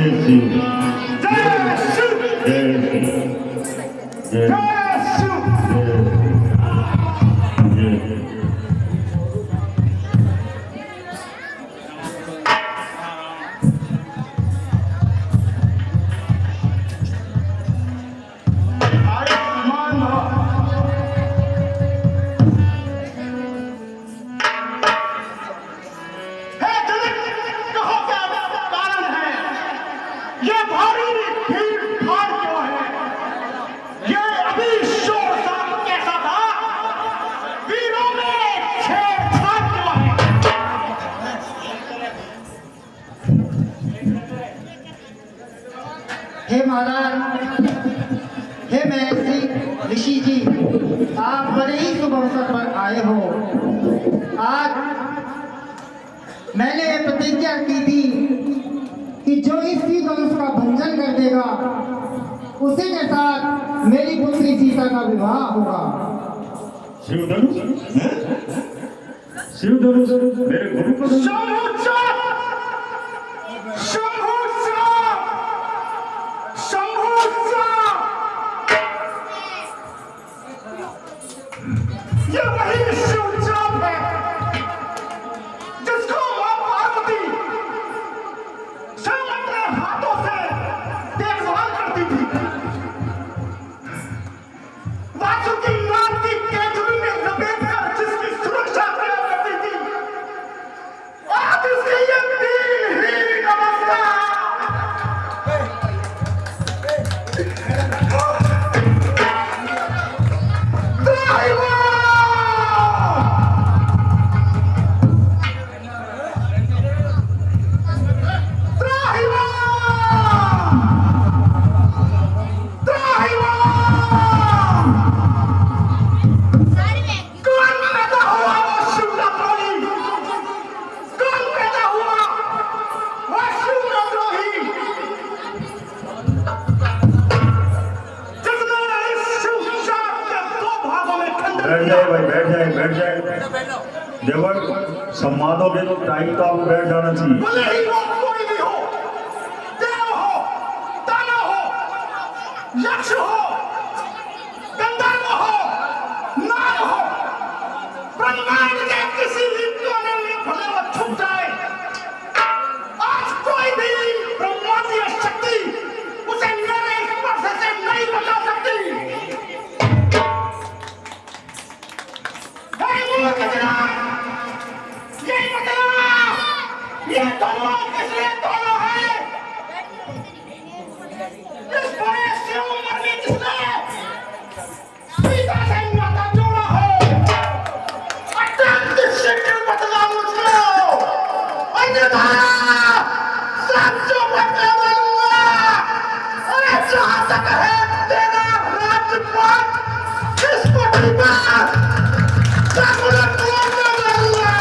शिव जय शिव जय शिव जय जय शिव जय आयुष्मान भव। हे जगत, कहो क्या कारण है? ये भारी भीड़ भाड़ क्यों है? ये अभी शोर सा कैसा था? वीरों में छेड़छाड़ क्यों है? हे महाराज, हे महर्षि ऋषि जी, आप बड़े ही शुभ अवसर पर आए हो। आज मैंने प्रतिज्ञा की थी कि जो इस धनुष का भंजन कर देगा उसी के साथ मेरी पुत्री सीता का विवाह होगा। शिव धनुष शिव धनुष मेरे गुरु को धनुष। शंभू चाप! शंभू चाप! शंभू चाप! ये वही शिव चाप है जिसको मां पार्वती स्वयं अपने हाथों से देखभाल करती थी। वासुकी नाग की केंचुली में लपेटकर जिसकी सुरक्षा किया करती थी, आज उसकी ये दीनहीन अवस्था। बैठ जाए भाई, बैठ जाए देखो सम्मानोगे तो टाइम तो आपको बैठ जाना चाहिए। भले ही वो कोई भी हो, देव हो, दानव हो, यक्ष हो, गंधर्व हो, नाग हो, ब्रह्मांड के किसी भी कोने में भले वो छुप जाए, आज कोई भी ब्रह्मांडीय शक्ति उसे मेरे स्पर्श से नहीं बचा सकती। हे गजरा, ये दोनों किसने दोनों है? इस बड़े शिव मर्मी किसने सीता से नाता जोड़ा है? अत्यंत शीघ्र बदला मुझको, अन्यथा सब जो बदला बनूंगा। अरे जहां तक है तेरा राजपाट किस कोठरी पर सामने तोड़ने लगूंगा।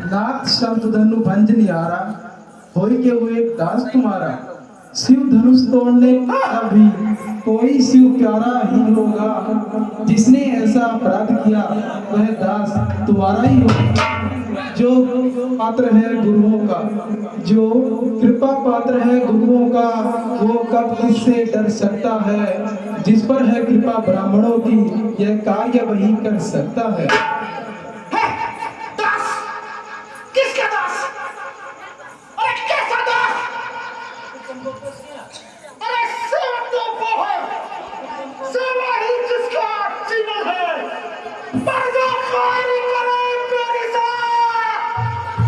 नाथ शब्द धनु भंजन यारा, होई के हुए दास तुम्हारा। शिव धनुष तोड़ने वाला भी कोई शिव प्यारा ही होगा। जिसने ऐसा अपराध किया वह दास तुम्हारा ही होगा। जो पात्र है गुरुओं का, जो कृपा पात्र है गुरुओं का, वो कब किससे डर सकता है। जिस पर है कृपा ब्राह्मणों की, यह कार्य वही कर सकता है। दास! किसका दास? अरे कैसा दास? अरे सेवा तो वो है, सेवा ही जिसका जीवन है। पर जो कार्य करे मेरे साथ,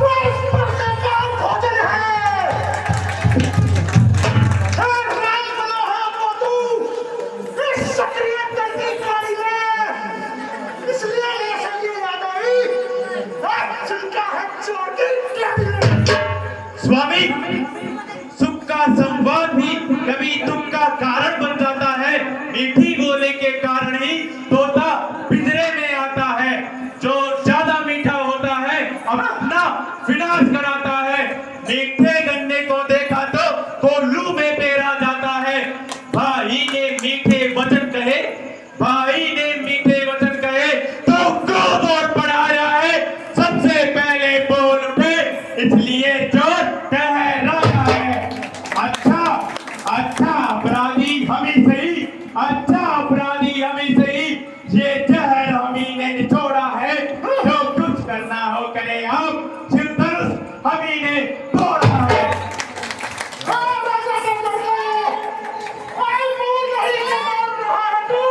वो इस पर से काम भोजन है। हे राम मनोहर वो तू, इस सक्रिय तंत्री काली में, इसलिए ऐसे ये ये जहर हमी ने निचोड़ा है, जो कुछ करना हो करे आप, शिव धनुष हमी ने तोड़ा है। हाँ, राजा दंडोरे, कोई मुंह नहीं मार रहा है तू।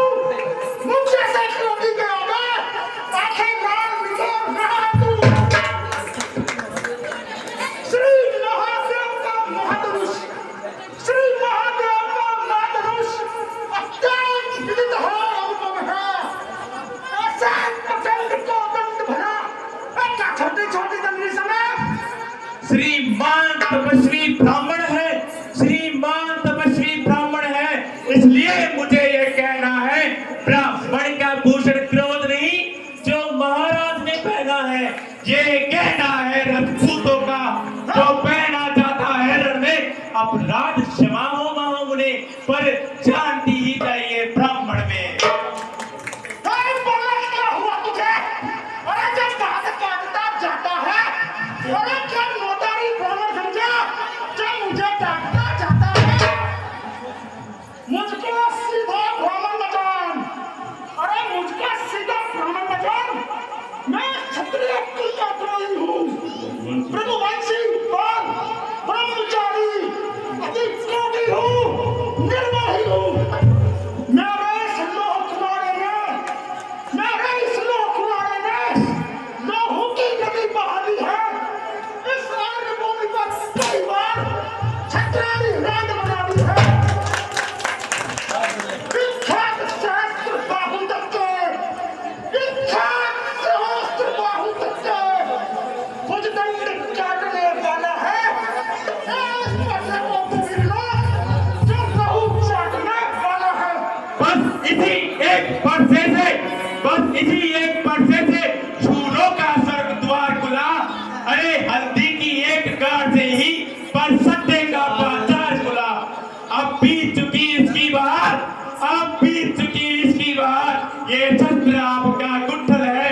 मुझे से क्रोधी के आगे आंखें लाल निचोड़ रहा है तू। श्री महादेव का महाधनुष, श्री महादेव का महाधनुष अत्यंत विदित है, अनुपम है। ऐसा प्रचंड को दंड भरा, क्या छोटी-छोटी दंडी समय श्रीमान तपस्वी ब्राह्मण है, श्रीमान तपस्वी ब्राह्मण है, इसलिए मुझे ये कहना है, ब्राह्मण का भूषण क्रोध नहीं जो महाराज ने पहना है, ये कहना है राजपूतों का जो पहना जाता है रण में। अपराध क्षमा हो महामुने, पर शांति ही चाहिए ब्राह्मण में। अरे बोला क्या हुआ तुझे? अरे जब बात काटता जाता है, अरे क्या नौतारी ब्राह्मण समझा? जब मुझे डांटता जाता है, मुझको सीधा ब्राह्मण न जान। अरे मुझको सीधा ब्राह्मण न जान। मैं क्षत्रिय कुलद्रोही हूँ, प्रभुवंशी और ब्रह्मचारी, अति क्रोधी हूँ, निर्मोही हूँ। मेरे इस लोक कुमारे ने लोहू की नदी बहाली है। इस आर्य भूमि पर कई बार छत्राली राज बना दी है। विख्यात सहस्त्र बाहुदत्त भुजदंड काटने वाला है। इस पत्थर को पकड़ लो, जो लहू चाटने वाला है। बस इसी एक परसे से शूरों का स्वर्ग द्वार खुला। अरे हल्दी की एक गाड़ से ही पर सत्य का बाजार खुला। अब बीत चुकी इसकी बहार, अब बीत चुकी इसकी बहार, ये शस्त्र आपका गुठल है।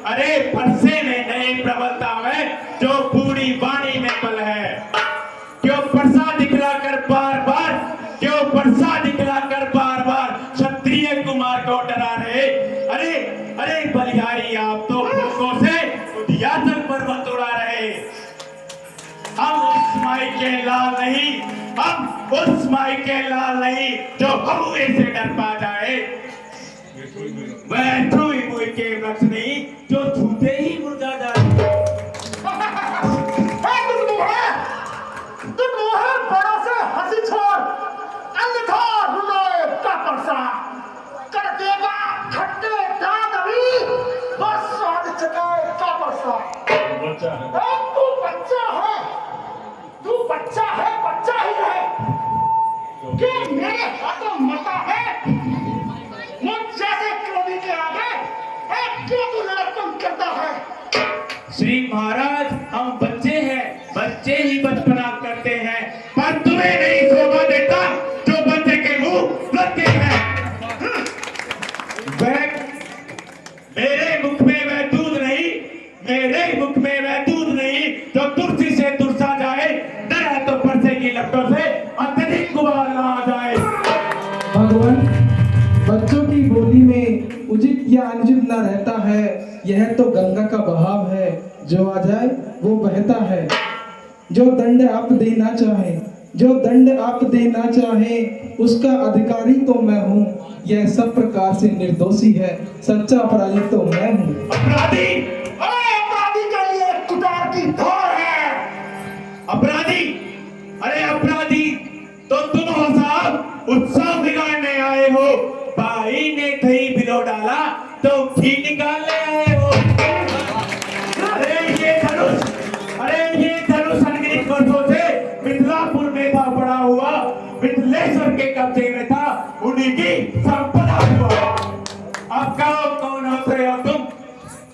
अरे परसे में नहीं प्रबलता है, जो पूरी वाणी में बल है। क्यों परसा दिखलाकर बार बार, क्यों परसा दिखलाकर बार बार क्षत्रिय कुमार को डरा रहे। अरे अरे बलिहारी, आप तो भूखों से उद्याचल पर्वत उड़ा रहे। हम उस माई के लाल नहीं, हम उस माई के लाल नहीं जो हमुए से डर पा जाए। वह छुई मुई के वृक्ष नहीं जो छूते ही मुरझा जाए। तुम मुँह बड़ा से हंसी छोड़, अन्यथा रुलाए का परसा कर देगा खट्टे दांत अभी, बस स्वाद चखाए का परसा। तू बच्चा है, बच्चा ही है कि मेरे हाथों मरता है। मुझ जैसे क्रोधी के आगे क्यों तू लड़कपन करता है? श्री महाराज, हम बच्चे हैं, बच्चे ही बचपना करते हैं, पर तुम्हें नहीं शोभा देता जो बच्चे के मुंह लगते हैं। मेरे मुख में वह दूध नहीं, मेरे मुख में वह दूध नहीं जो तुलसी से तुरसा जाए। डर है तो परसे की लपटों से अत्यधिक गुबार ना आ जाए। भगवान, बच्चों की बोली में उचित या अनुचित न रहता है, यह तो गंगा का बहाव है, जो आ जाए वो बहता है। जो दंड आप देना चाहे, जो दंड आप देना चाहे, उसका अधिकारी तो मैं हूँ। यह सब प्रकार से निर्दोषी है, सच्चा अपराधी तो मैं हूँ। अपराधी, अरे अपराधी के लिए कुटार की धौर है। अपराधी, अरे अपराधी तो तुम हो साहब, उत्सव बिगाड़ने आए हो। भाई ने दही भिगो डाला तो घी निकालने आए हो। अरे ये धनुष अनगिनत वर्षों से मिथिलापुर में था पड़ा हुआ, मिथिलेश्वर के कब्जे में था, उन्हीं की संपदा हुआ। अब कहो कौन होते हो तुम?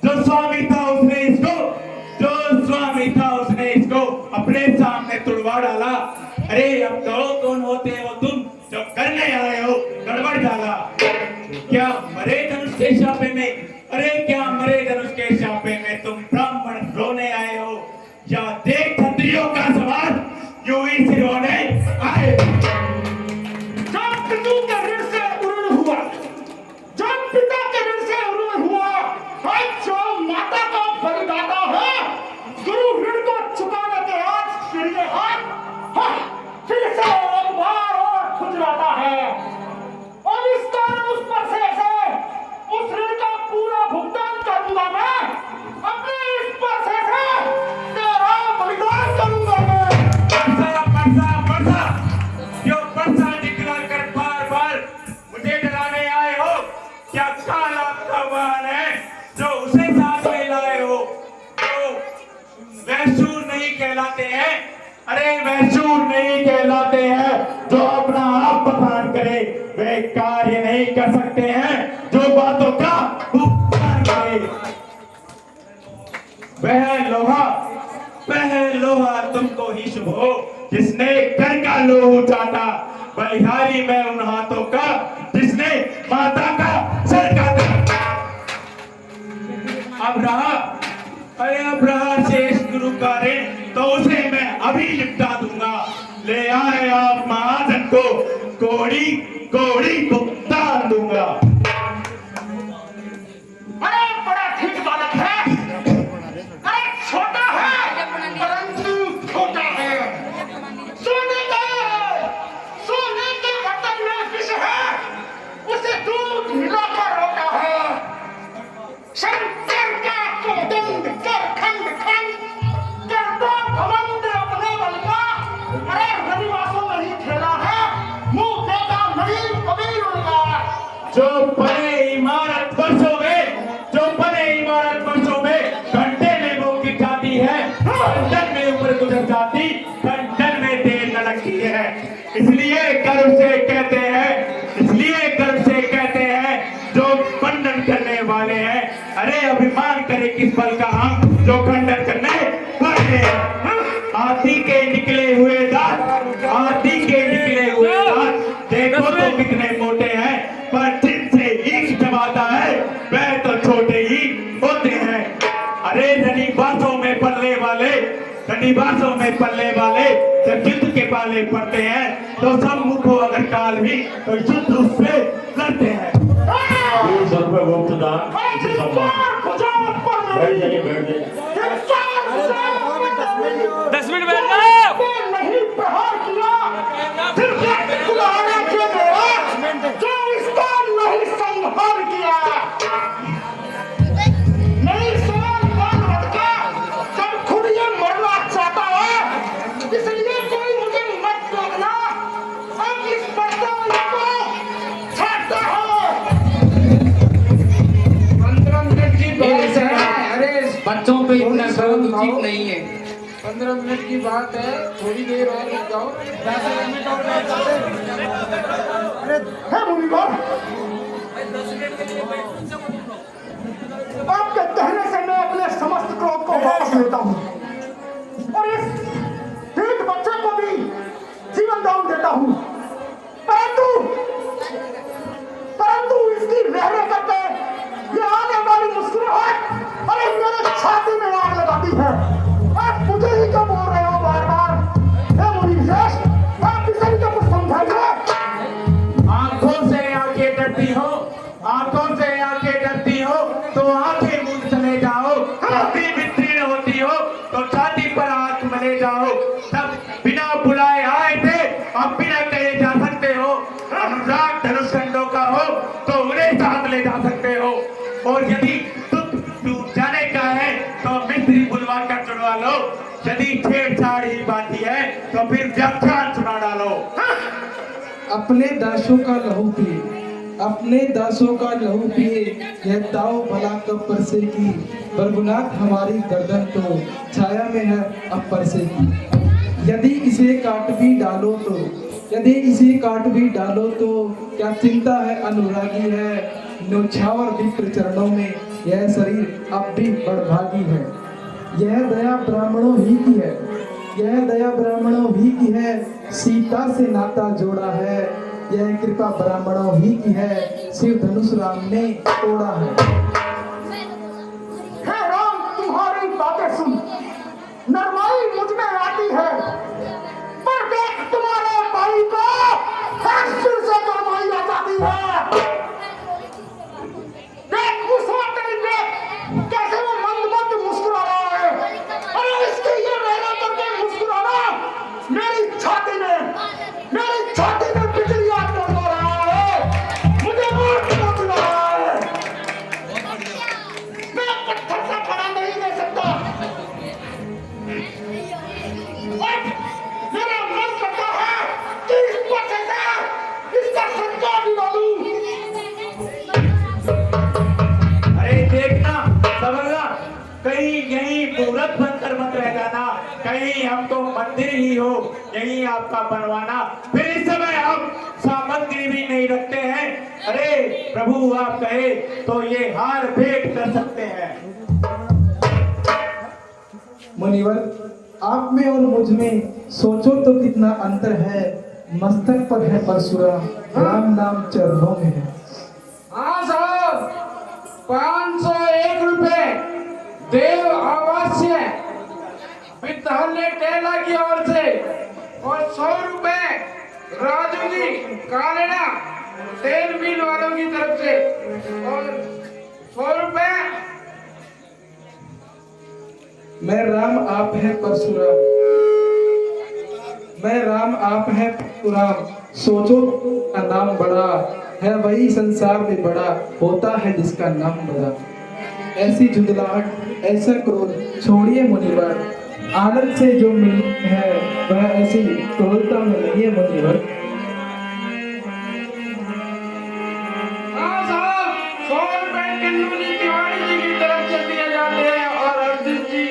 जो स्वामी था उसने इसको अपने सामने तुड़वा डाला। अरे अब कहो कौन होते हो तुम जो करने आए हो गड़बड़ डाला। क्या मरे धनुष के शापे में, अरे क्या मरे धनुष के शापे में तुम ब्राह्मण रोने आए हो, या देख क्षत्रियों का समाज यूं ही सिरोने आए। जब पिता के ऋण से उर्ण हुआ, जब पिता के ऋण नौजवान है जो उसे साथ में लाए हो तो वैसूर नहीं कहलाते हैं। अरे वैसूर नहीं कहलाते हैं जो अपना आप बखान करे, वे कार्य नहीं कर सकते हैं जो बातों का उपकार करे। वह लोहा तुमको ही शुभ हो जिसने घर का लोहू चाटा, बलिहारी में उन हाथों का जिसने माता का सर काटा। अब रहा शेष गुरु का ऋण तो उसे मैं अभी निपटा दूंगा। ले आए आप महाजन को कोड़ी कोड़ी भुगतान दूंगा। अरे बड़ा ठीक बालक है, अरे छोटा है परंतु छोटा है। सोने के बर्तन में विष है, उसे दूध मिलाकर रोता है। शंकर का कोदंड कर खंड खंड करता घमंड अपने बल का। अरे रविवासों में ही खेला है, मुंह देगा नहीं कभी उनका। जो बने इमारत वर्षों में घंटे में वो की जाती है, घंटन में ऊपर गुजर जाती, घंटन में देर न लगती है। इसलिए गर्व से कहते हैं जो खंडन करने वाले हैं। अरे अभिमान करे किस बल का हम जो खंडन करने वाले हैं। हाथी के निकले हुए दांत देखो तो कितने मोटे हैं, पर जिनसे ईख दबाता है वह तो छोटे ही होते हैं। अरे धनी बातों में पलने वाले जब युद्ध के पाले पड़ते हैं तो सब मुखो अगर काल भी तो युद्ध रूप से लड़ते हैं। मुक्तदान बैठ जाइए। 10 मिनट बैठ जाओ। नहीं प्रहार किया फिर बुलाया क्यों मेरा, जो इसका नहीं संहार किया। नहीं सवाल कौन लड़का जब खुद ये मरना चाहता है, इसलिए कोई मुझे मत रोकना। अब इस बर्तन को छाटता है। 15 मिनट की बात है। अरे बच्चों पे इतना शब्द उचित नहीं है। 15 मिनट की बात है, थोड़ी देर और रुक जाओ। 10 मिनट और हे मुनिवर, आपके कहने से मैं अपने समस्त क्रोध को वापस लेता हूँ और इस पीड़ित बच्चे को भी जीवन दान देता हूँ। परंतु इसकी रहने करते ये आने वाली मुस्कुराहट अरे मेरे छाती में आग लगाती है। आप मुझे ही क्यों बोल रहे हो बार बार? हे मुनि श्रेष्ठ, आप इसे भी कुछ समझाइए। आंखों से आंखें डरती हो तो आंखें मूंद चले जाओ। छाती वितीर्ण होती हो तो छाती पर हाथ मले जाओ। तब बिना बुलाए आए थे, अब बिना कहे जा सकते हो। अनुराग धनुषखंडों का हो तो उन्हें साथ ले जा सकते हो। और यदि तू जाने का है तो मिस्त्री बुलवा कर चुनवा लो। यदि छेड़छाड़ ही बाकी है तो फिर व्याख्यान सुना डालो। अपने दासों का लहू पिए यह दाव भला कब परसे की। बरगुनाथ हमारी गर्दन तो छाया में है अब परसे की। यदि इसे काट भी डालो तो क्या चिंता है अनुरागी है। न्योछावर विप्र चरणों में यह शरीर अब भी बड़भागी है। यह दया ब्राह्मणों ही की है। सीता से नाता जोड़ा है। यह कृपा ब्राह्मणों ही की है। शिव धनुष राम ने तोड़ा है। हे राम, तुम्हारी बातें सुन नरमाई मुझ में आती है, पर देख तुम्हारे भाई को फिर से नरमाई आ जाती है। देख उस वक्त कैसे वो मंद मुस्कुरा रहा है। अरे इसकी ये रहना करके मुस्कुराना मेरी छाती में बिजली आग कर रहा है। मुझे मूर्ख समझ रहा है। मूर्ख बनकर मत रह जाना, कहीं हम तो मंदिर ही हो यही आपका बनवाना। फिर इस समय हम सामग्री भी नहीं रखते हैं, अरे प्रभु आप कहे तो ये हार भेंट कर सकते हैं। मुनिवर, आप में और मुझ में सोचो तो कितना अंतर है। मस्तक पर है परशुराम, राम नाम चरणों में है। हाँ साहब, 501 रुपए देव अवश्य विद्यालय टेला की ओर से, और 100 रुपए राजू जी कालेना तेल मिल वालों की तरफ से, और 100 रुपए मैं राम आप है परशुराम, मैं राम आप है परशुराम। सोचो का नाम बड़ा है, वही संसार में बड़ा होता है जिसका नाम बड़ा। ऐसी जुगलाहट ऐसा क्रोध छोड़िए मुनिवर, आनंद से जो मिली है वह ऐसी क्रोधता में नहीं है मुनिवर। हाँ साहब, 100 रुपए किन्नू जी तिवारी जी की तरफ से दिए जाते हैं, और अर्जुन जी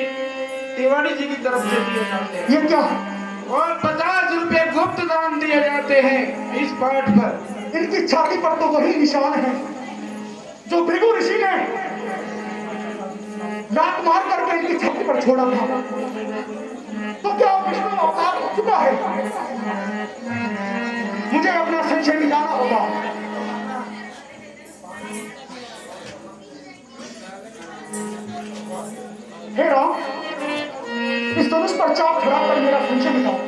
तिवारी जी की तरफ से दिए जाते हैं। ये क्या? और 50 रुपए गुप्त दान दिए जाते हैं इस पाठ पर। इनकी छाती पर तो वही निशान है जो भृगु ऋषि ने लात मार करके इनकी छाती पर छोड़ा था। तो क्या विष्णु अवतार हो चुका है? मुझे अपना संशय मिटाना होगा। हे राम, इस धनुष पर चाप चढ़ा कर मेरा संशय मिटाओ।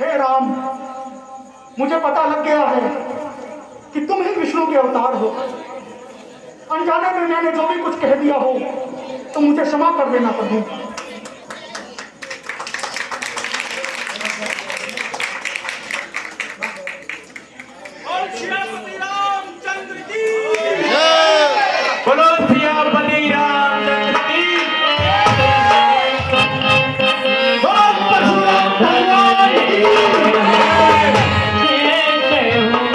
हे राम, मुझे पता लग गया है कि तुम ही विष्णु के अवतार हो। अनजाने में मैंने जो भी कुछ कह दिया हो तो मुझे क्षमा कर देना प्रभु।